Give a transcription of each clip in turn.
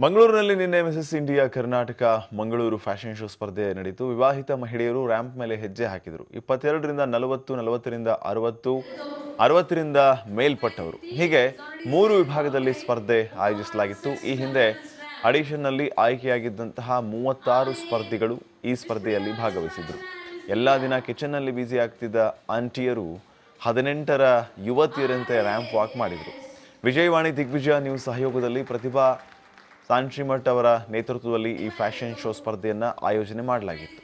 ಮಂಗಳೂರಿನಲ್ಲಿ ನಿನ್ನೆ Mrs India Karnataka Mangaluru fashion show ಸ್ಪರ್ಧೆ ನಡೆಯಿತು. ವಿವಾಹಿತ ಮಹಿಳೆಯರು ರ್ಯಾಂಪ್ ಮೇಲೆ ಹೆಜ್ಜೆ ಹಾಕಿದರು. 22ರಿಂದ 40, 40ರಿಂದ 60, 60ರಿಂದ ಮೇಲ್ಪಟ್ಟವರು ಹೀಗೆ 3 ವಿಭಾಗದಲ್ಲಿ ಸ್ಪರ್ಧೆ ಆಯೋಜಿಸಲಾಗಿತ್ತು. ಈ ಹಿಂದೆ ಆಡಿಷನ್ನಲ್ಲಿ ಆಯ್ಕೆಯಾಗಿದ್ದಂತಹ 36 ಸ್ಪರ್ಧಿಗಳು ಈ ಸ್ಪರ್ಧೆಯಲ್ಲಿ ಭಾಗವಹಿಸಿದರು. ಎಲ್ಲ ದಿನ ಕಿಚನ್ನಲ್ಲಿ ಬ್ಯುಸಿ ಆಗ್ತಿದ್ದ ಆಂಟಿಯರು 18ರ ಯುವತಿಯರಂತೆ ರ್ಯಾಂಪ್ ವಾಕ್ ಮಾಡಿದರು. ವಿಜಯವಾಣಿ ದಿಗ್ವಿಜಯ ನ್ಯೂಸ್ ಸಹಯೋಗದಲ್ಲಿ ಪ್ರತಿಭಾ ಸಾಂಶ್ರಿಮಠ್ ಅವರ ನೇತೃತ್ವದಲ್ಲಿ ಈ ಫ್ಯಾಷನ್ ಶೋ ಸ್ಪರ್ಧೆಯನ್ನು ಆಯೋಜನೆ ಮಾಡಲಾಗಿತ್ತು.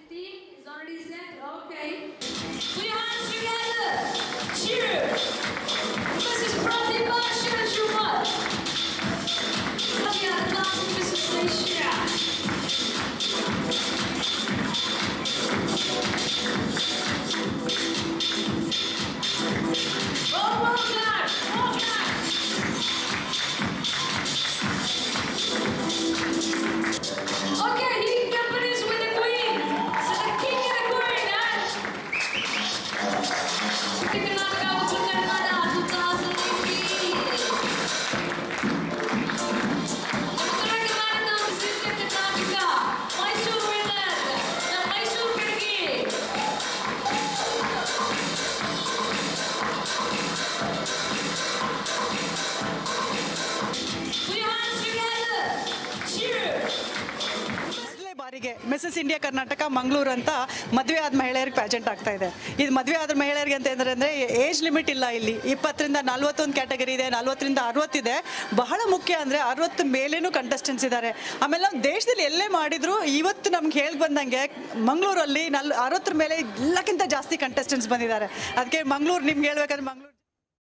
ಮಿಸಸ್ ಇಂಡಿಯಾ ಕರ್ನಾಟಕ ಮಂಗಳೂರು ಅಂತ ಮದುವೆ ಆದ ಮಹಿಳೆಯರಿಗೆ ಪ್ಯಾಜೆಂಟ್ ಆಗ್ತಾ ಇದೆ. ಇದು ಮದುವೆ ಆದ ಮಹಿಳೆಯರಿಗೆ ಅಂತ ಅಂದರೆ ಏಜ್ ಲಿಮಿಟ್ ಇಲ್ಲ. ಇಲ್ಲಿ 20ರಿಂದ 41 ಕ್ಯಾಟಗರಿ ಇದೆ, 40ರಿಂದ 60 ಇದೆ. ಬಹಳ ಮುಖ್ಯ ಅಂದರೆ 60 ಮೇಲೇನೂ ಕಂಟೆಸ್ಟೆಂಟ್ಸ್ ಇದ್ದಾರೆ. ಆಮೇಲೆ ನಾವು ದೇಶದಲ್ಲಿ ಎಲ್ಲೇ ಮಾಡಿದ್ರು ಇವತ್ತು ನಮ್ಗೆ ಹೇಳಿ ಬಂದಂಗೆ ಮಂಗಳೂರಲ್ಲಿ 60 ಮೇಲೆ ಎಲ್ಲಕ್ಕಿಂತ ಜಾಸ್ತಿ ಕಂಟೆಸ್ಟೆಂಟ್ಸ್ ಬಂದಿದ್ದಾರೆ. ಅದಕ್ಕೆ ಮಂಗಳೂರು ನಿಮ್ಗೆ ಹೇಳ್ಬೇಕಾದ್ರೆ ಮಂಗಳೂರು